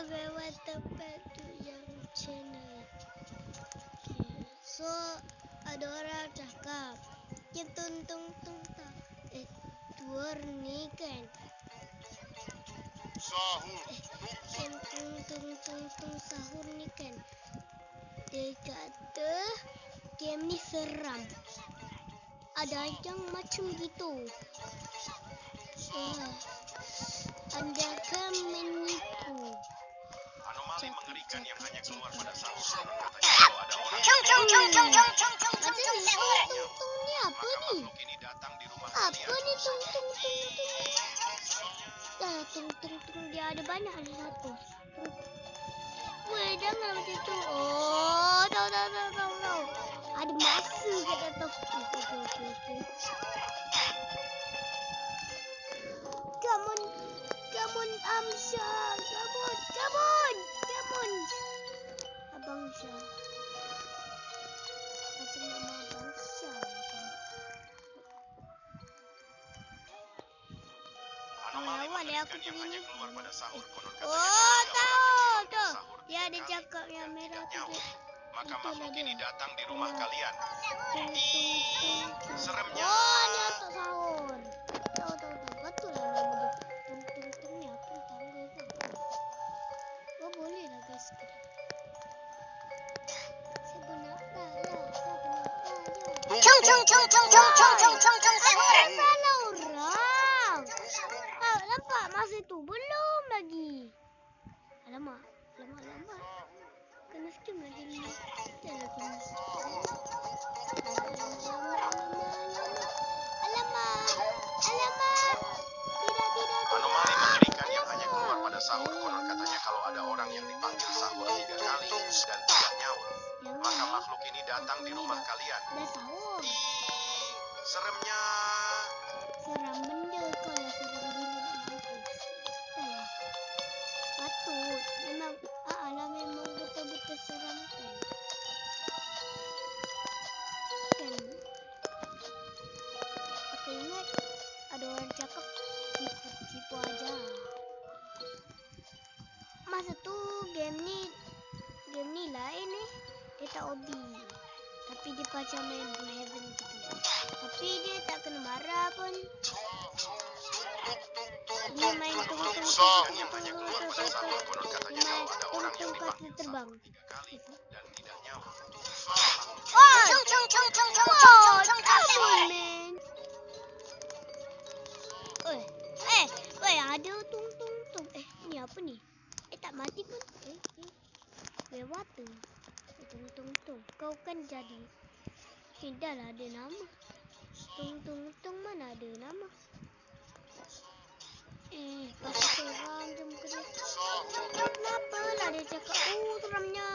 welcome back to Young Channel. So ada orang cakap yang tung tuar ni kan Sahur. yang tung sahur ni kan, dia kata game ni seram, ada yang macam gitu. Anda akan menipu. Anomali mengerikan yang hanya keluar pada sahur. Katanya kalau ada orang Tung ni apa ni? makhluk ini datang di rumah Apa kalian. ni tung? Tung dia ada banyak, ada satu. Weh, jangan macam tu. Oh, tahu. Ada masa kat atas. Okey. Come on, Amsha. Come on. Abang Syah. Macam nama Abang Syah. Anomali Awal ya aku mengerikan yang hanya pilih. keluar pada sahur. Konon katanya Oh, kalau tahu. sahur Dia ada tiga cakap kali yang dan merah tidak tu. nyawa, maka Itulah makhluk dia. ini datang di rumah kalian. Tung. Seremnya. Oh, dia tak sahur. Tahu. Betul lah nama dia. Tung ni apa tangga tu? Oh, boleh lah guys. Saya benar dah ya. Ada salah orang. Nampak masa tu belum lagi. Alamak. Kena skim lagi ni. Dah lagi ni. Alamak. Tidak. Anomali mengerikan yang hanya keluar pada sahur. Konon katanya kalau ada orang yang dipanggil sahur 3 kali dan tidak nyawa, maka makhluk ini datang di rumah kalian. Dah sahur. Seremnya. Seram benda kalau seram benda aku. Dah. Patut. Memang betul-betul seram kan. Aku ingat ada orang cakap tipu aja. Masa tu game ni lain ni. Dia tak hobi. Tapi dia macam main Blue Heaven gitu. Tapi dia tak kena marah pun. Dia main tung yang hanya keluar pada sahur. Konon katanya kalau ada orang yang dipanggil terbang. 3 kali dan tidak nyawa. Ada tung. Ni apa ni? Tak mati pun. Water. Tung. Kau kan jadi. Dah lah ada nama. Tung mana ada nama? Pasal seram je muka dia. Kenapa lah dia cakap seramnya?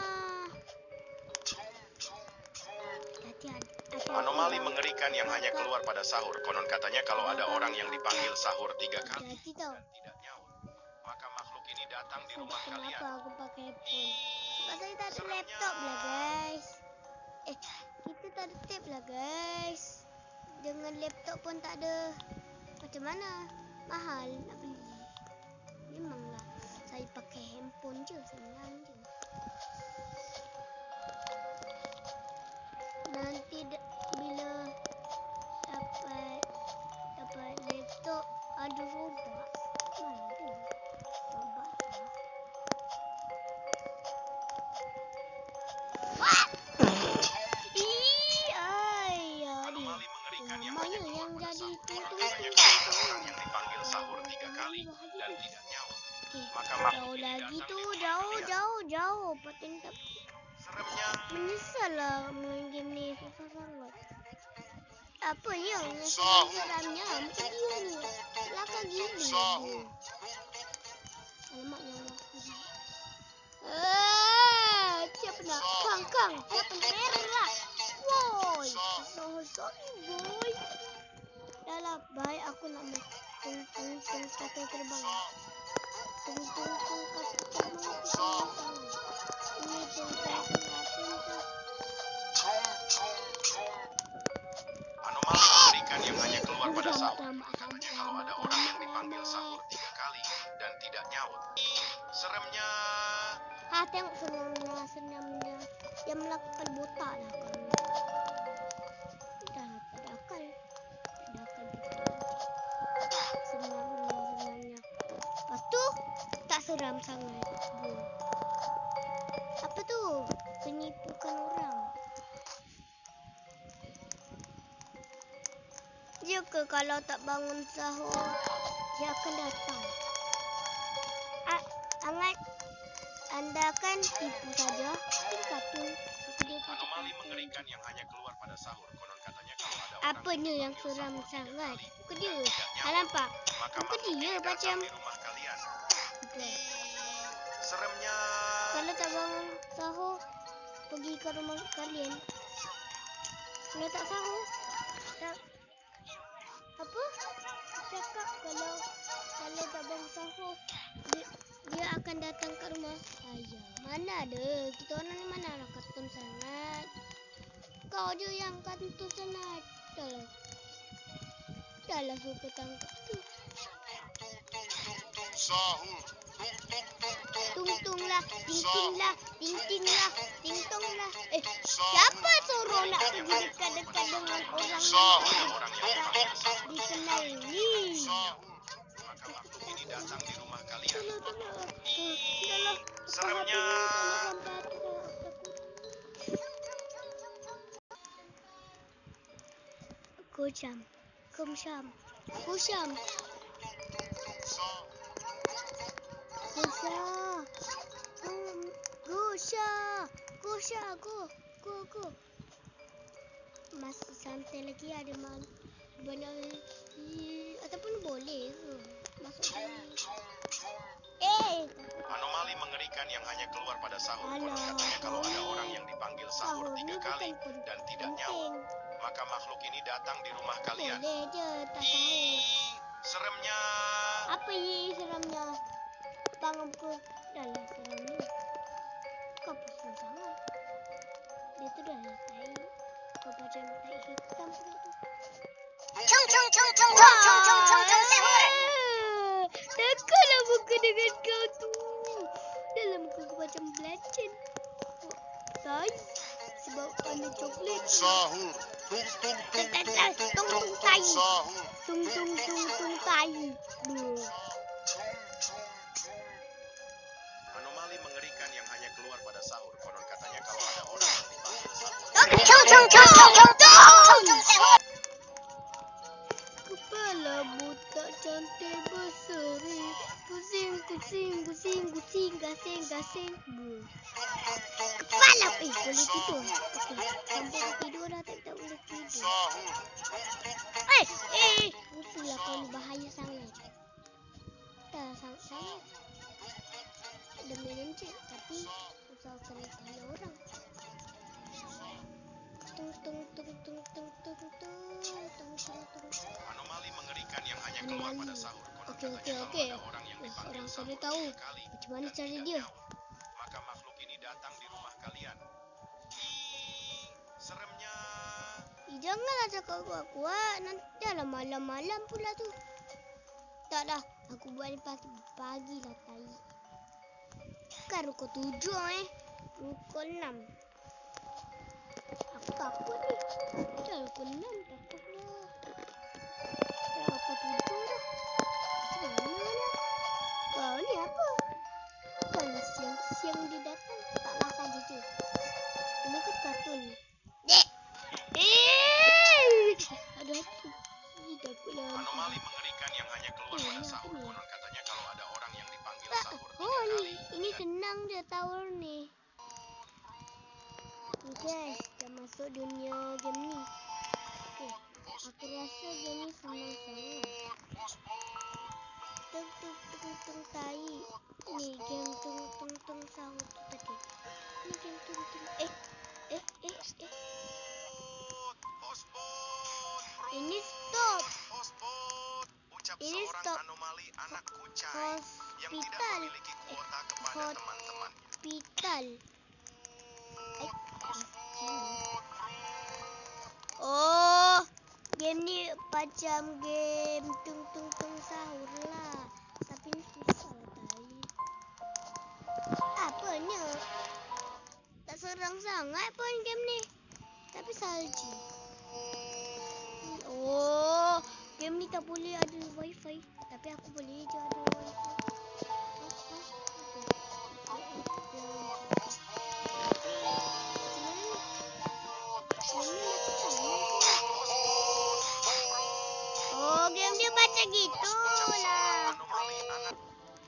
Anomali mengerikan yang hanya keluar pada sahur. Konon katanya kalau ada orang yang dipanggil sahur 3 kali dan tidak nyawa, maka makhluk ini datang di rumah kalian. Kenapa aku pakai handphone? Sebab saya tak ada laptop lah guys. Kita tak ada tab lah guys. Dengan laptop pun tak ada. Macam mana? Mahal nak beli. Memanglah saya pakai handphone je, senang je. Nanti bila dapat laptop ada robot. Mana ada robot lah. Anomali mengerikan yang hanya keluar pada sahur. Tung. Katanya kalau ada orang yang dipanggil sahur 3 kali dan tidak nyawa, maka makhluk Jauh ini lagi datang tu, di rumah kalian. jauh. Patin tak Seremnya. menyesal lah main game ni, susah sangat. Apa yang seramnya? Macam dia ni. Kelakar gila. Alamak nyawa aku. Siapa nak? Kang. Siapa nak merah? Woi. Sorry boy. Dah lah, baik aku nak main. Tung kata terbang. Tung kata terbang. Ini tung Anomali mengerikan yang hanya keluar pada sahur. Katanya kalau ada orang yang dipanggil sahur 3 kali dan tidak nyawa, seremnya. Tengok senamnya. Dia melakukan botak lah kan. Dah tak ada akal. Senamnya. Lepas tu tak seram sangat. Apa tu? Penipukan orang. Jika kalau tak bangun sahur, dia akan datang. Angat, anda kan tipu saja. Kartun. Anomali mengerikan yang hanya keluar pada sahur. Konon katanya kalau ada orang Apanya yang seram sangat? Ke dia. Nampak? maka Ke dia macam di rumah kalian. Seremnya. kalau tak bangun sahur, pergi ke rumah kalian. Kalau tak sahur, tak apa? Cakap kalau tak bangun sahur, dia akan datang ke rumah. Ayah, mana ada? Kita orang ni mana lah kartun sangat. Kau je yang kartun sangat. Dah lah suka tangkap tu. Sahur. Tung lah, ting lah. Siapa suruh nak pergi dekat-dekat dengan orang yang dikenal ni? Maka makhluk ini datang di rumah kalian. Sudahlah. Seremnya. Kusyam. Go. Masih santai lagi ada banyak ataupun boleh ke masuk sini. Anomali mengerikan yang hanya keluar pada sahur. Konon katanya kalau ada orang yang dipanggil sahur 3 kali dan tidak nyaut, maka makhluk ini datang di rumah kalian. Boleh je tak sahur. Seremnya. Apa seremnya? Bangun pukul. Dah lah seremnya. Kau pusing sangat. Dia tu dah lah tai. Kau macam tai hitam pula tu. Takkanlah muka dengan kau tu. Dalam muka kau macam belacan. Tai. Sebab warna coklat. Sahur. Tung tai. Tung tai. Anomali mengerikan yang hanya keluar pada sahur. Konon katanya kalau ada orang yang dipanggil sahur. Kepala butak cantik berseri. Pusing, gasing. Kepala boleh tidur. Okey, sampai tidur dah tak boleh tidur. Itulah kau ni bahaya sangat. Tak sangat. Ada melencet tapi usahakan kaya orang. Tung. Anomali mengerikan yang hanya keluar pada sahur. Konon katanya kalau Okey. ada orang yang dipanggil Orang sahur sudah tahu 3 kali macam mana dan cara tidak dia. nyaut, maka makhluk ini datang di rumah kalian. Seremnya. Janganlah cakap kuat-kuat. Nanti dah malam-malam pula tu. Taklah, aku buat ni pagi lah tai. Kan rukun 7 rukun 6. Aku takut ni. Dah rukun 6 takut lah. Dah rukun 7 dah. Macam mana? Kau ni apa? Kalau siang-siang dia datang, taklah saja je. Ini kan kartun. Ada tu. Takutlah. Anomali mengerikan yang hanya keluar pada sahur. Konon katanya kalau ada orang yang dipanggil sahur 3 Oh, kali. ini senang je tower ni. Guys, kita masuk dunia game ni. Okay. Aku rasa game ni senang sangat. Tung tai. Ni game tung sahur tu tadi. Ni game tung. Ini stop. Ucap Ini seorang stop. anomali anak kucai yang tidak memiliki kuota kepada teman-temannya. Hospital. Oh, game ni macam game tung sahur lah. Tapi ni susah lah tai. Apanya? sangat pun game ni. Tapi salji. Oh, game ni tak boleh ada wifi. Tapi aku boleh je ada wifi. Oh, game dia macam gitu lah.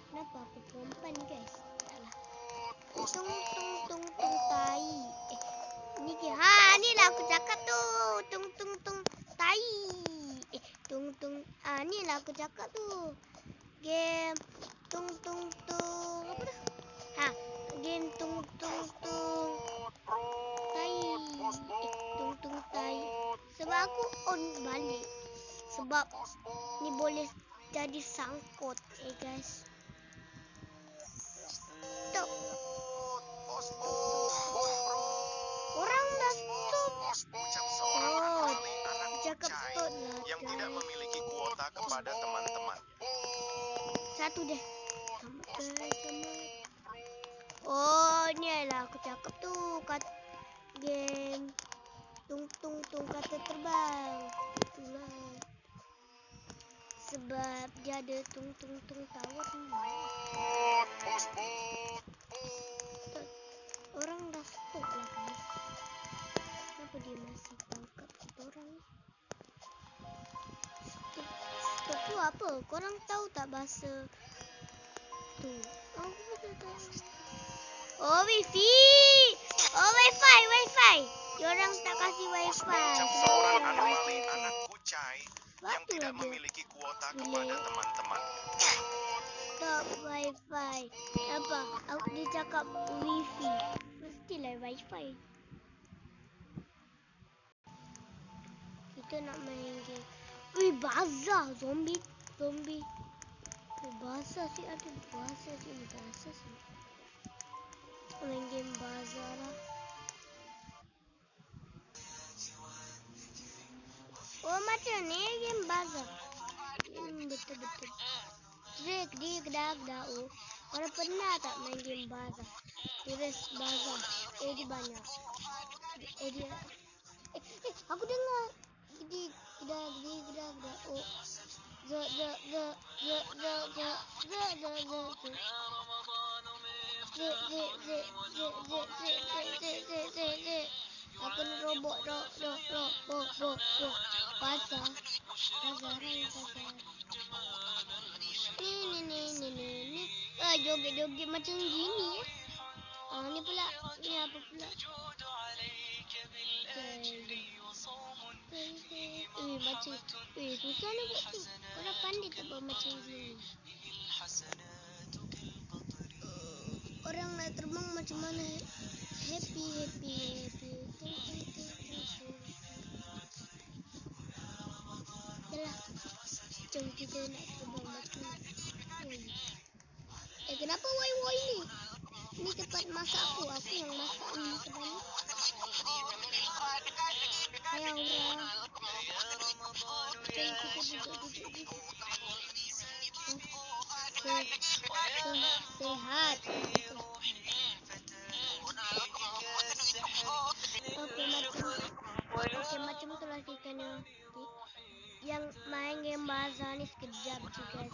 Kenapa aku perempuan guys? Taklah. Tung tung tung tung tai. Ni ke? Ni lah aku cakap tu. Tung tung tung tai. Tung tung. Ni lah aku cakap tu. Game tung tung tung apa dah? Game tung tung tung tai. Tung tung tai. Sebab aku on balik. Sebab ni boleh jadi sangkut guys. Stop. Orang dah stop. Cakap stop lah. Yang tidak memiliki kuota kepada teman-teman. Satu deh. Oh, ni lah aku cakap tu. Game tung tung tung kata terbang. Itulah. Sebab dia ada tung tung tung tower ni. Orang dah stop lah guys. Kenapa dia masih tangkap kita orang ni? Stop tu apa? Korang tahu tak bahasa tu? Aku betul tahu. Oh, wifi. Oh, wifi. Diorang tak kasih wifi. Seorang anomali anak kucai yang tidak memiliki kuota kepada teman-teman. Stop wifi. Apa? Aku dia cakap wifi. Mestilah wifi. Kita nak main game. Bazar zombie. Bazar sih ada bazar sih. Main game bazar lah. Oh, macam ni game bazar. Betul. Dia gedak. Oh, korang pernah tak main game bazar? Tulis bazar. Dia banyak. Dia. Aku dengar. Gedak. Oh. Aku ni robot. Bazar. Ni. Joget macam gini ya. Ni pula. Ni apa pula? Macam. Susah nak buat tu. Korang pandai tak buat macam gini? Orang nak terbang macam mana? Happy. Yalah. Jom kita nak terbang macam ni. Kenapa woi ni? Ni tempat masak aku. Aku yang masak ni sebenarnya. Hai Aura. Sehat. Okey, macam itulah ikannya. Yang main game bazar ni sekejap je guys.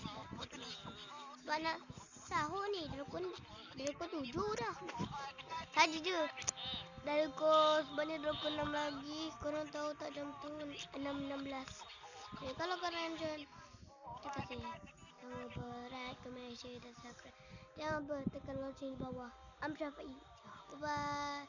Sebab nak sahur ni dari pukul 7 dah. Saja je. Dari pukul sebenarnya 26 lagi. Korang tahu tak jam tu 6.16. Kalau korang join, terima kasih. Jangan lupa like, comment, share dan subscribe. Jangan lupa tekan lonceng di bawah. Am Syafai. Bye bye.